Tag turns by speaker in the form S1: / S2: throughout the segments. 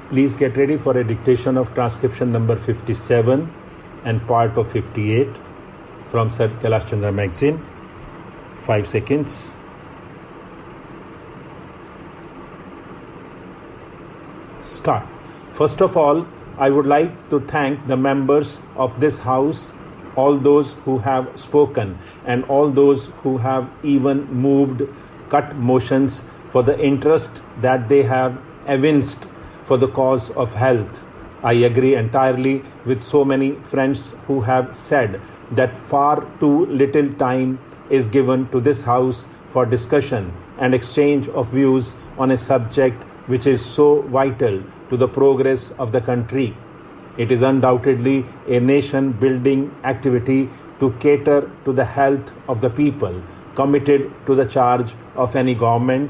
S1: Please get ready for a dictation of transcription number 57 and part of 58 from Sir Kailash Chandra magazine. 5 seconds. Start. First of all, I would like to thank the members of this house, all those who have spoken and all those who have even moved cut motions for the interest that they have evinced for the cause of health. I agree entirely with so many friends who have said that far too little time is given to this house for discussion and exchange of views on a subject which is so vital to the progress of the country. It is undoubtedly a nation-building activity to cater to the health of the people committed to the charge of any government,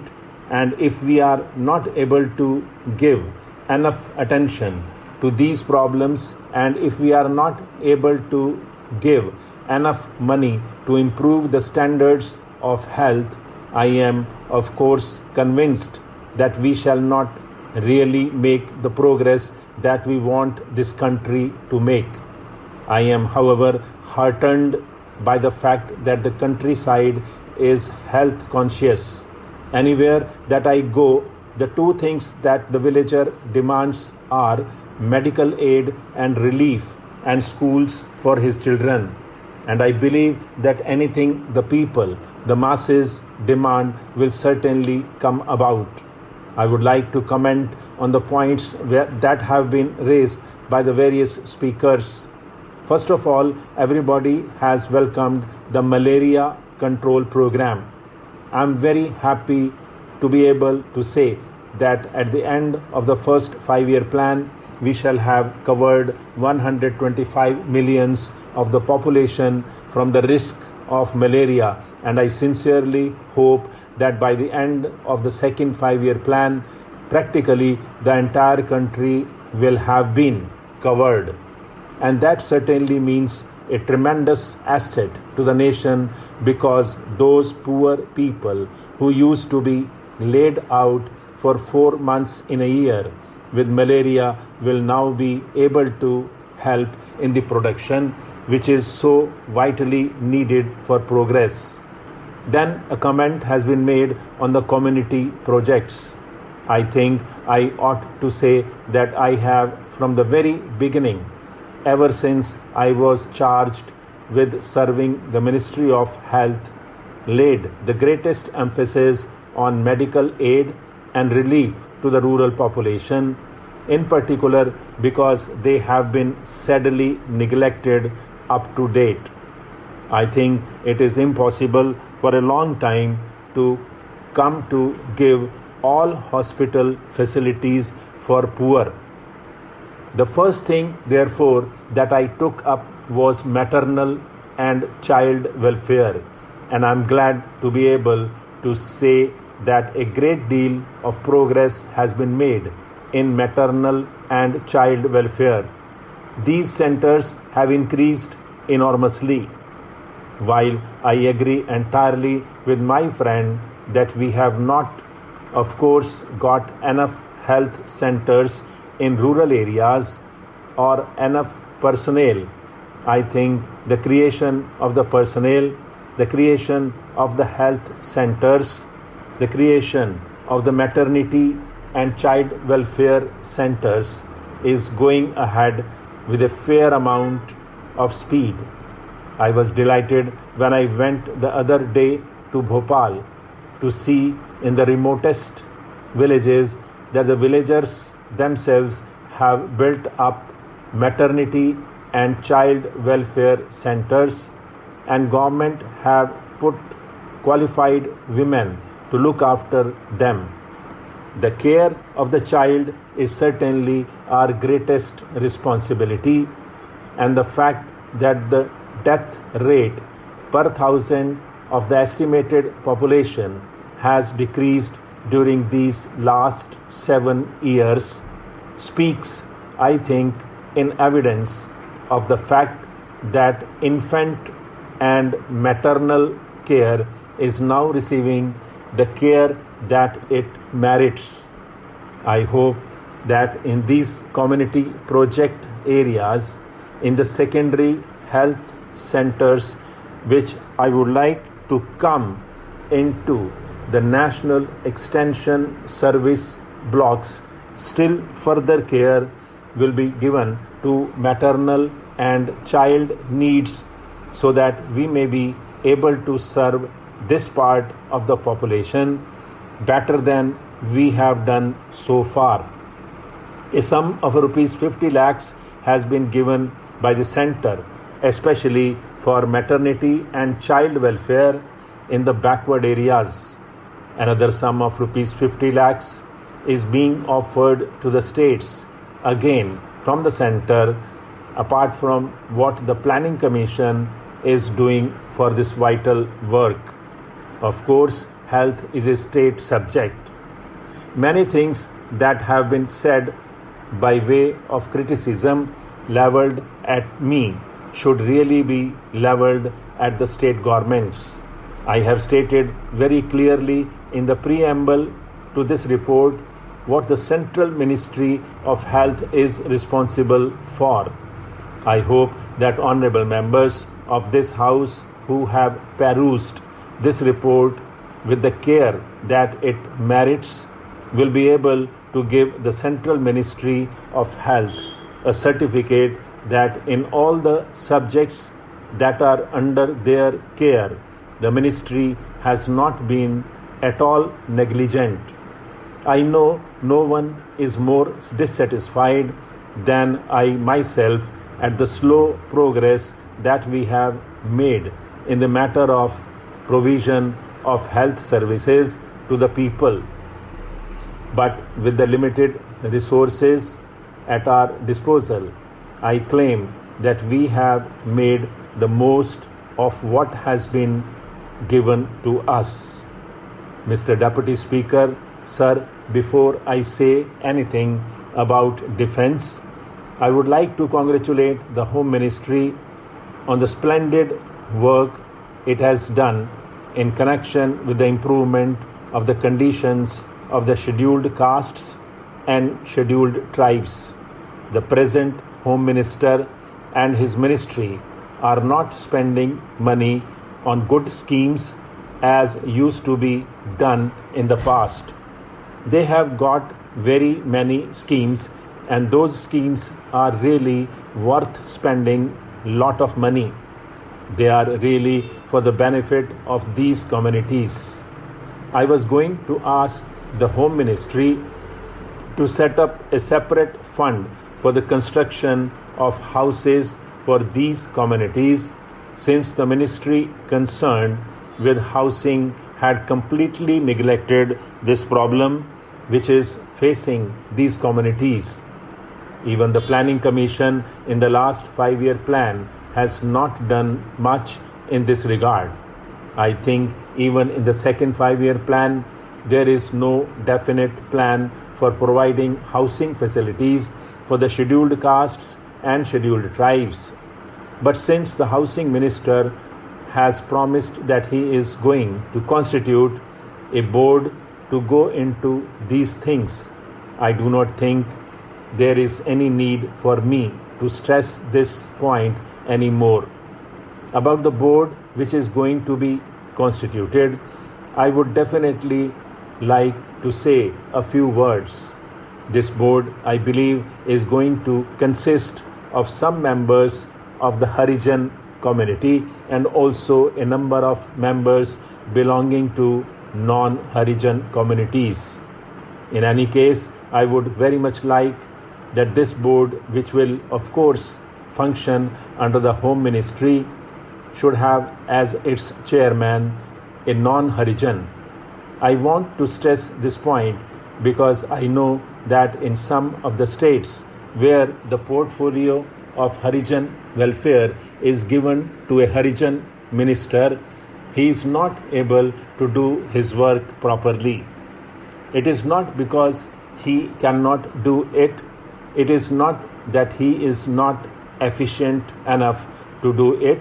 S1: and if we are not able to give enough attention to these problems, and if we are not able to give enough money to improve the standards of health, I am of course convinced that we shall not really make the progress that we want this country to make. I am, however, heartened by the fact that the countryside is health conscious. Anywhere that I go, the two things that the villager demands are medical aid and relief and schools for his children. And I believe that anything the people, the masses demand will certainly come about. I would like to comment on the points that have been raised by the various speakers. First of all, everybody has welcomed the malaria control program. I am very happy to be able to say that at the end of the first 5-year plan, we shall have covered 125 millions of the population from the risk of malaria, and I sincerely hope that by the end of the second 5-year plan, practically the entire country will have been covered. And that certainly means a tremendous asset to the nation, because those poor people who used to be laid out for 4 months in a year with malaria will now be able to help in the production, which is so vitally needed for progress. Then a comment has been made on the community projects. I think I ought to say that I have, from the very beginning, ever since I was charged with serving the Ministry of Health, laid the greatest emphasis on medical aid and relief to the rural population, in particular because they have been sadly neglected up to date. I think it is impossible for a long time to come to give all hospital facilities for poor. The first thing, therefore, that I took up was maternal and child welfare, and I am glad to be able to say that a great deal of progress has been made in maternal and child welfare. These centers have increased enormously. While I agree entirely with my friend that we have not, of course, got enough health centers in rural areas or enough personnel, I think the creation of the personnel, the creation of the health centers, the creation of the maternity and child welfare centers is going ahead with a fair amount of speed. I was delighted when I went the other day to Bhopal to see in the remotest villages that the villagers themselves have built up maternity and child welfare centers, and government have put qualified women to look after them. The care of the child is certainly our greatest responsibility, and the fact that the death rate per 1,000 of the estimated population has decreased during these last 7 years speaks, I think, in evidence of the fact that infant and maternal care is now receiving the care that it merits. I hope that in these community project areas, in the secondary health centers, which I would like to come into the National Extension Service blocks, still further care will be given to maternal and child needs so that we may be able to serve this part of the population better than we have done so far. A sum of rupees 50 lakhs has been given by the center, especially for maternity and child welfare in the backward areas. Another sum of rupees 50 lakhs is being offered to the states, again from the center, apart from what the Planning Commission is doing for this vital work. Of course, health is a state subject. Many things that have been said by way of criticism leveled at me should really be leveled at the state governments. I have stated very clearly in the preamble to this report what the Central Ministry of Health is responsible for. I hope that honorable members of this House who have perused this report with the care that it merits will be able to give the Central Ministry of Health a certificate that in all the subjects that are under their care, the ministry has not been at all negligent. I know no one is more dissatisfied than I myself at the slow progress that we have made in the matter of provision of health services to the people. But with the limited resources at our disposal, I claim that we have made the most of what has been given to us. Mr. Deputy Speaker, Sir, before I say anything about defense, I would like to congratulate the Home Ministry on the splendid work it has done in connection with the improvement of the conditions of the scheduled castes and scheduled tribes. The present Home Minister and his ministry are not spending money on good schemes as used to be done in the past. They have got very many schemes, and those schemes are really worth spending lot of money. They are really for the benefit of these communities. I was going to ask the Home Ministry to set up a separate fund for the construction of houses for these communities, since the ministry concerned with housing had completely neglected this problem which is facing these communities. Even the Planning Commission in the last 5-year plan has not done much in this regard. I think even in the second 5-year plan, there is no definite plan for providing housing facilities for the scheduled castes and scheduled tribes. But since the Housing Minister has promised that he is going to constitute a board to go into these things, I do not think there is any need for me to stress this point anymore. About the board which is going to be constituted, I would definitely like to say a few words. This board, I believe, is going to consist of some members of the Harijan community and also a number of members belonging to non-Harijan communities. In any case, I would very much like that this board, which will of course function under the Home Ministry, should have as its chairman a non-Harijan. I want to stress this point because I know that in some of the states where the portfolio of Harijan welfare is given to a Harijan minister, he is not able to do his work properly. It is not because he cannot do it. It is not that he is not efficient enough to do it,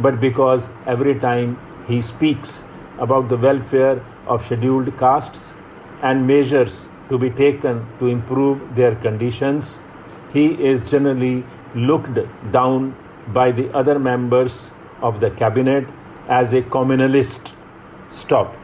S1: but because every time he speaks about the welfare of scheduled castes and measures to be taken to improve their conditions. He is generally looked down by the other members of the cabinet as a communalist. Stop.